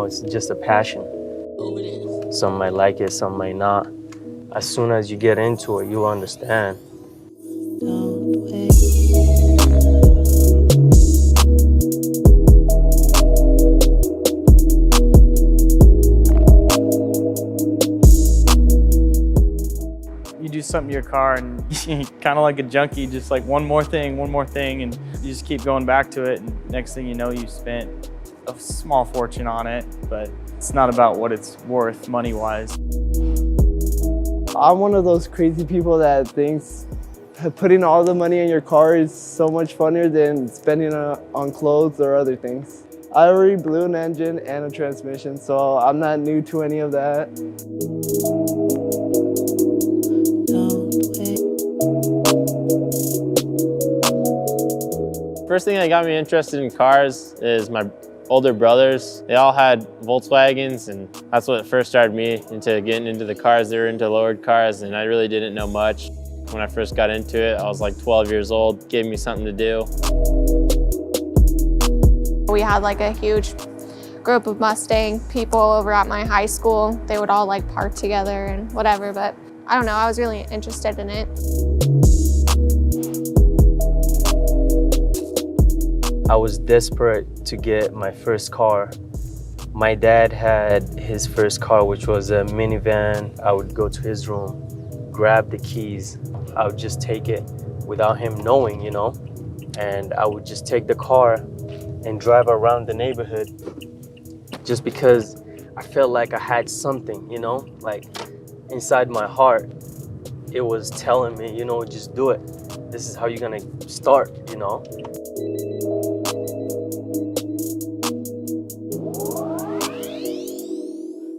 know, it's just a passion. Some might like it, some might not. As soon as you get into it, you'll understand. You do something to your car and kind of like a junkie, just like one more thing, and you just keep going back to it, and next thing you know, you spent a small fortune on it, but it's not about what it's worth money-wise. I'm one of those crazy people that thinks putting all the money in your car is so much funnier than spending on clothes or other things. I already blew an engine and a transmission, so I'm not new to any of that. First thing that got me interested in cars is my older brothers. They all had Volkswagens, and that's what first started me into getting into the cars. They were into lowered cars, and I really didn't know much. When I first got into it, I was like 12 years old. It gave me something to do. We had like a huge group of Mustang people over at my high school. They would all like park together and whatever, but I don't know, I was really interested in it. I was desperate to get my first car. My dad had his first car, which was a minivan. I would go to his room, grab the keys. I would just take it without him knowing, you know? And I would just take the car and drive around the neighborhood just because I felt like I had something, you know? Like inside my heart, it was telling me, you know, just do it. This is how you're gonna start, you know?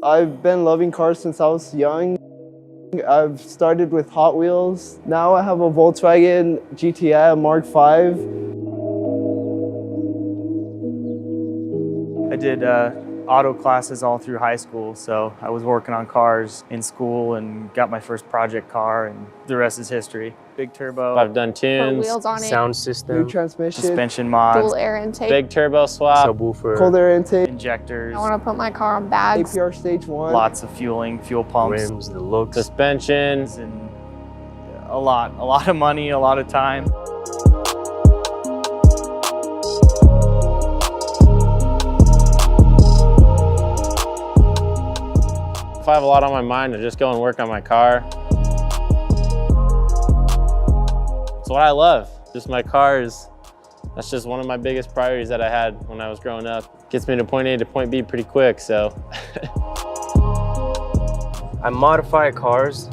I've been loving cars since I was young. I've started with Hot Wheels. Now I have a Volkswagen GTI, a Mark V. I did auto classes all through high school, so I was working on cars in school and got my first project car, and the rest is history. Big turbo. I've done Put tunes, wheels on it, Sound system, New transmission, suspension mods, dual air intake. big turbo swap, subwoofer, cold air intake, injectors, I want to put my car on bags. APR stage 1. lots of fueling, fuel pumps, rims, the looks. suspension. and a lot of money, a lot of time. If I have a lot on my mind, I just go and work on my car. It's what I love. Just my cars. That's just one of my biggest priorities that I had when I was growing up. Gets me to point A to point B pretty quick, so. I modify cars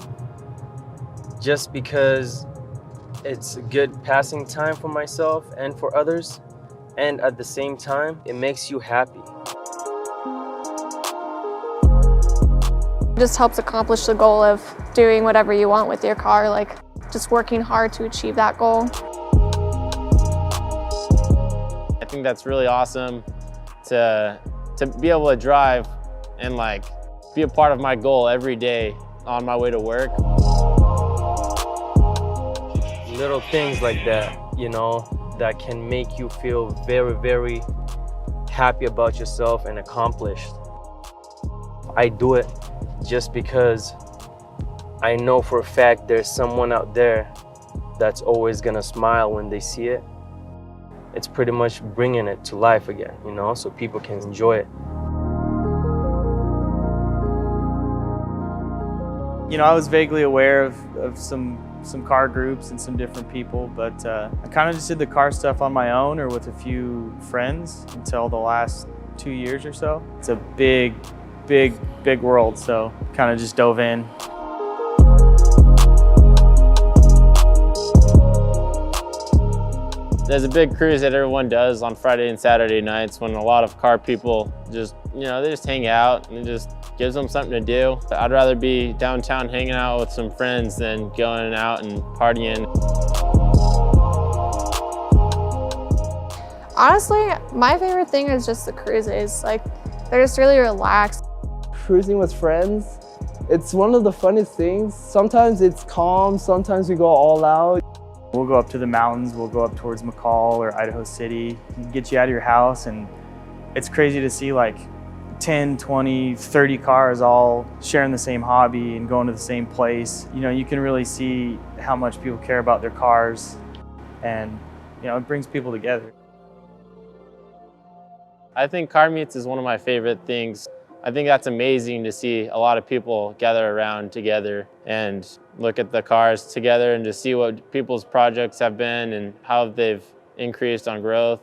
just because it's a good passing time for myself and for others, and at the same time, it makes you happy. It just helps accomplish the goal of doing whatever you want with your car, like just working hard to achieve that goal. I think that's really awesome to be able to drive and like be a part of my goal every day on my way to work. Little things like that, you know, that can make you feel very, very happy about yourself and accomplished. I do it just because I know for a fact there's someone out there that's always gonna smile when they see it. It's pretty much bringing it to life again, you know, so people can enjoy it. You know, I was vaguely aware of some car groups and some different people, but I kind of just did the car stuff on my own or with a few friends until the last 2 years or so. It's a big world, so kind of just dove in. There's a big cruise that everyone does on Friday and Saturday nights when a lot of car people just, you know, they just hang out and it just gives them something to do. I'd rather be downtown hanging out with some friends than going out and partying. Honestly, my favorite thing is just the cruises. Like, they're just really relaxed. Cruising with friends, it's one of the funnest things. Sometimes it's calm, sometimes we go all out. We'll go up to the mountains, we'll go up towards McCall or Idaho City, get you out of your house, and it's crazy to see like 10, 20, 30 cars all sharing the same hobby and going to the same place, you know, you can really see how much people care about their cars, and you know, it brings people together. I think car meets is one of my favorite things. I think that's amazing to see a lot of people gather around together and look at the cars together and to see what people's projects have been and how they've increased on growth.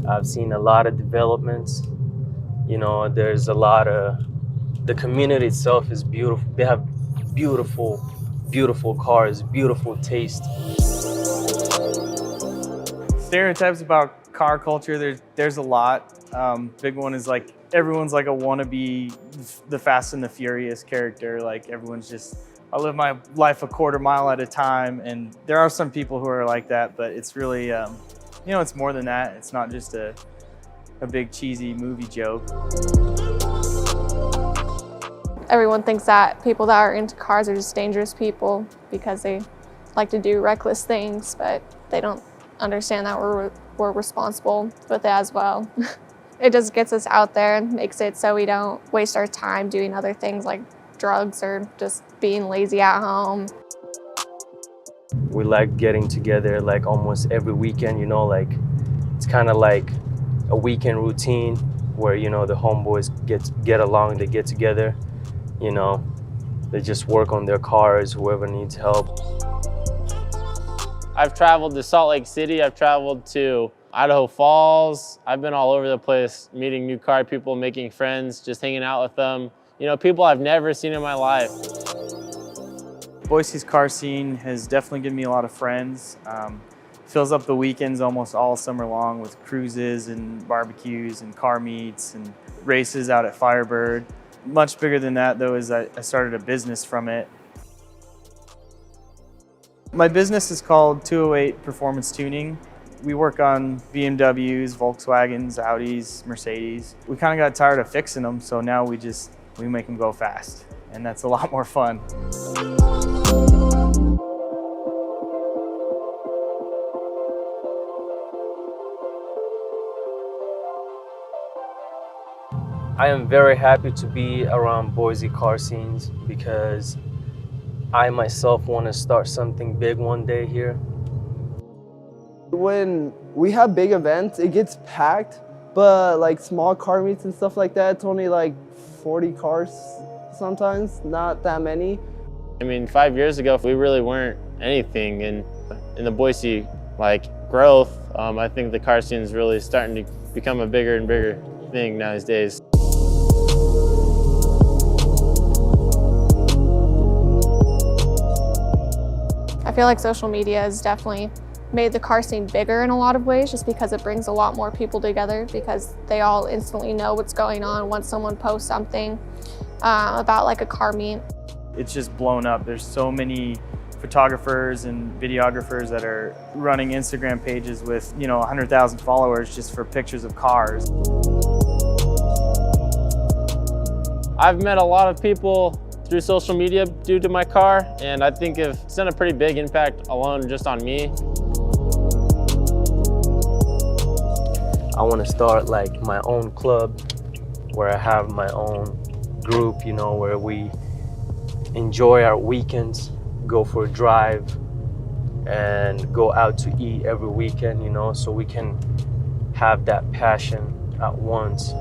I've seen a lot of developments. You know, there's a lot of, the community itself is beautiful. They have beautiful, beautiful cars, beautiful taste. Stereotypes about car culture, there's a lot. Big one is like, everyone's like a wannabe, the Fast and the Furious character. Like everyone's just, I live my life a quarter mile at a time. And there are some people who are like that, but it's really, you know, it's more than that. It's not just a big cheesy movie joke. Everyone thinks that people that are into cars are just dangerous people because they like to do reckless things, but they don't understand that we're responsible with it as well. It just gets us out there and makes it so we don't waste our time doing other things like drugs or just being lazy at home. We like getting together like almost every weekend, you know, like it's kind of like a weekend routine where, you know, the homeboys get along, they get together, you know, they just work on their cars, whoever needs help. I've traveled to Salt Lake City, I've traveled to Idaho Falls. I've been all over the place, meeting new car people, making friends, just hanging out with them. You know, people I've never seen in my life. Boise's car scene has definitely given me a lot of friends. Fills up the weekends almost all summer long with cruises and barbecues and car meets and races out at Firebird. Much bigger than that though is I started a business from it. My business is called 208 Performance Tuning. We work on BMWs, Volkswagens, Audis, Mercedes. We kind of got tired of fixing them, so now we make them go fast, and that's a lot more fun. I am very happy to be around Boise car scenes because I myself want to start something big one day here. When we have big events, it gets packed, but like small car meets and stuff like that, it's only like 40 cars sometimes, not that many. I mean, 5 years ago, we really weren't anything in the Boise growth. I think the car scene is really starting to become a bigger and bigger thing nowadays. I feel like social media has definitely made the car scene bigger in a lot of ways just because it brings a lot more people together because they all instantly know what's going on once someone posts something about like a car meet. It's just blown up. There's so many photographers and videographers that are running Instagram pages with, you know, 100,000 followers just for pictures of cars. I've met a lot of people through social media due to my car, and I think it's done a pretty big impact alone just on me. I want to start like my own club where I have my own group, you know, where we enjoy our weekends, go for a drive and go out to eat every weekend, you know, so we can have that passion at once.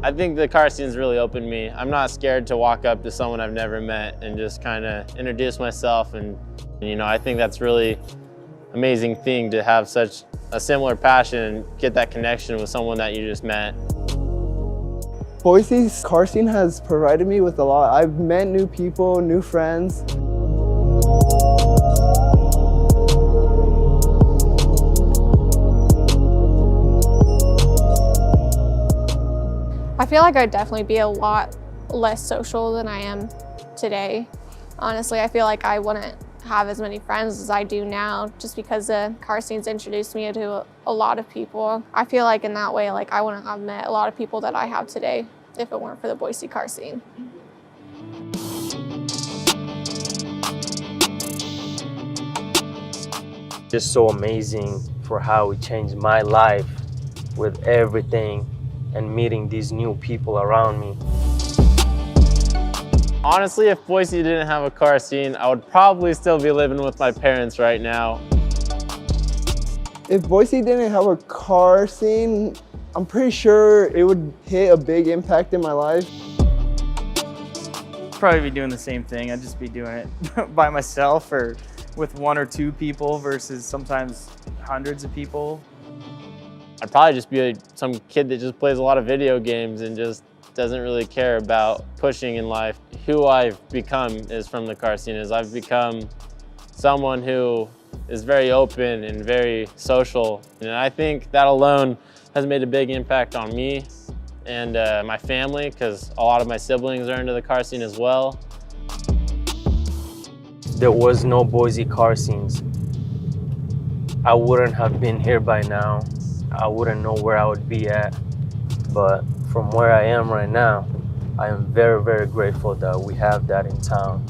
I think the car scene's really opened me. I'm not scared to walk up to someone I've never met and just kind of introduce myself, and you know, I think that's really amazing thing to have such a similar passion and get that connection with someone that you just met. Boise's car scene has provided me with a lot. I've met new people, new friends. I feel like I'd definitely be a lot less social than I am today. Honestly, I feel like I wouldn't have as many friends as I do now just because the car scene's introduced me to a lot of people. I feel like in that way, like I wouldn't have met a lot of people that I have today if it weren't for the Boise car scene. Just so amazing for how it changed my life with everything and meeting these new people around me. Honestly, if Boise didn't have a car scene, I would probably still be living with my parents right now. If Boise didn't have a car scene, I'm pretty sure it would hit a big impact in my life. Probably be doing the same thing. I'd just be doing it by myself or with one or two people versus sometimes hundreds of people. I'd probably just be some kid that just plays a lot of video games and just doesn't really care about pushing in life. Who I've become is from the car scene. I've become someone who is very open and very social. And I think that alone has made a big impact on me and my family, because a lot of my siblings are into the car scene as well. There was no Boise car scenes, I wouldn't have been here by now. I wouldn't know where I would be at. But from where I am right now, I am very, very grateful that we have that in town.